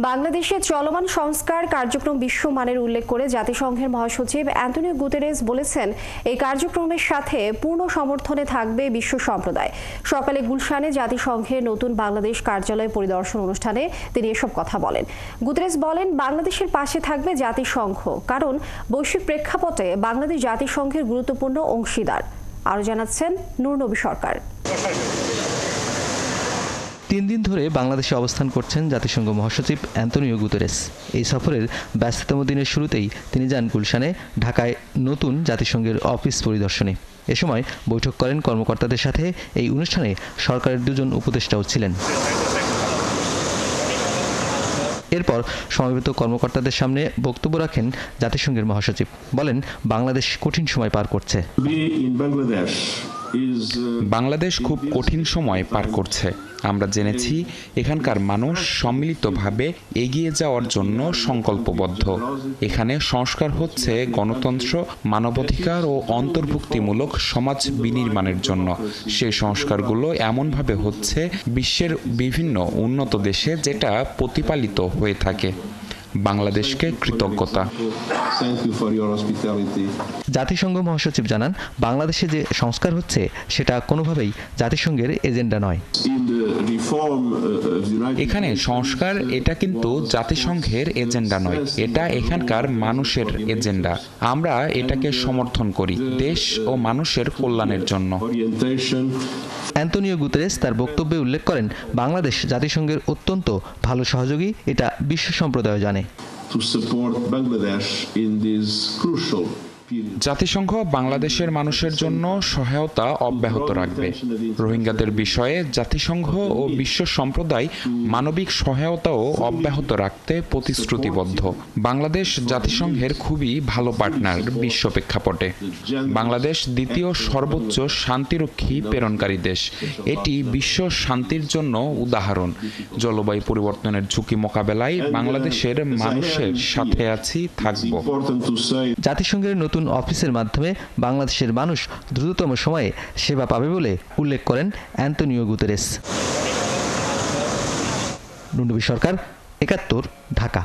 বাংলাদেশের চলমান সংস্কার কার্যক্রম বিশ্বমানের উল্লেখ করে জাতিসংঘের মহাসচিব অ্যান্টোনিও গুতেরেস বলেছেন, এই কার্যক্রমের সাথে পূর্ণ সমর্থনে থাকবে বিশ্ব সম্প্রদায়। সকালে গুলশানে জাতিসংঘের নতুন বাংলাদেশ কার্যালয় পরিদর্শন অনুষ্ঠানে তিনি এসব কথা বলেন। গুতেরেস বলেন, বাংলাদেশের পাশে থাকবে জাতিসংঘ, কারণ বৈশ্বিক প্রেক্ষাপটে বাংলাদেশ জাতিসংঘের গুরুত্বপূর্ণ অংশীদার। আরও জানাচ্ছেন নূর নবী সরকার। 3 দিন ধরে বাংলাদেশে অবস্থান করছেন জাতিসংঘ মহাসচিব অ্যান্টোনিও গুতেরেস। এই সফরের ব্যস্ততম দিনের শুরুতেই তিনি যান গুলশানে ঢাকায় নতুন জাতিসংঘের অফিস পরিদর্শনে। এ সময় বৈঠক করেন কর্মকর্তাদের সাথে। এই অনুষ্ঠানে সরকারের 2 জন উপদেষ্টাও ছিলেন। এরপর সমবেত কর্মকর্তাদের সামনে বক্তব্য রাখেন জাতিসংঘের মহাসচিব। বলেন, বাংলাদেশ কঠিন সময় পার করছে। বাংলাদেশ খুব কঠিন সময় পার করছে। আমরা জেনেছি এখানকার মানুষ সম্মিলিতভাবে এগিয়ে যাওয়ার জন্য সংকল্পবদ্ধ। এখানে সংস্কার হচ্ছে গণতন্ত্র, মানবাধিকার ও অন্তর্ভুক্তিমূলক সমাজ বিনির্মাণের জন্য। সেই সংস্কারগুলো এমনভাবে হচ্ছে বিশ্বের বিভিন্ন উন্নত দেশে যেটা প্রতিপালিত হয়ে থাকে। বাংলাদেশকে কৃতজ্ঞতা। জাতিসংঘ মহাসচিব জানান, বাংলাদেশে যে সংস্কার হচ্ছে সেটা কোনোভাবেই জাতিসংঘের এজেন্ডা নয়। এখানে সংস্কার এটা কিন্তু জাতিসংঘের এজেন্ডা নয়, এটা এখানকার মানুষের এজেন্ডা। আমরা এটাকে সমর্থন করি দেশ ও মানুষের কল্যাণের জন্য। অ্যান্টোনিও গুতেরেস তার বক্তব্যে উল্লেখ করেন, বাংলাদেশ জাতিসংঘের অত্যন্ত ভালো সহযোগী, এটা বিশ্ব সম্প্রদায় জানে। জাতিসংঘ বাংলাদেশের মানুষের জন্য সহায়তা অব্যাহত রাখবে। রোহিঙ্গাদের বিষয়ে জাতিসংঘ ও বিশ্ব সম্প্রদায় মানবিক সহায়তাও অব্যাহত রাখতে প্রতিশ্রুতিবদ্ধ। বাংলাদেশ জাতিসংঘের খুবই ভালো পার্টনার বিশ্ব প্রেক্ষাপটে। বাংলাদেশ দ্বিতীয় সর্বোচ্চ শান্তিরক্ষী প্রেরণকারী দেশ। এটি বিশ্ব শান্তির জন্য উদাহরণ। জলবায়ু পরিবর্তনের ঝুঁকি মোকাবেলায় বাংলাদেশের মানুষের সাথে আছি, থাকব। জাতিসংঘের নতুন অফিসের মাধ্যমে বাংলাদেশের মানুষ দ্রুততম সময়ে সেবা পাবে বলে উল্লেখ করেন অ্যান্টোনিও গুতেরেস। নূর নবী সরকার, ৭১, ঢাকা।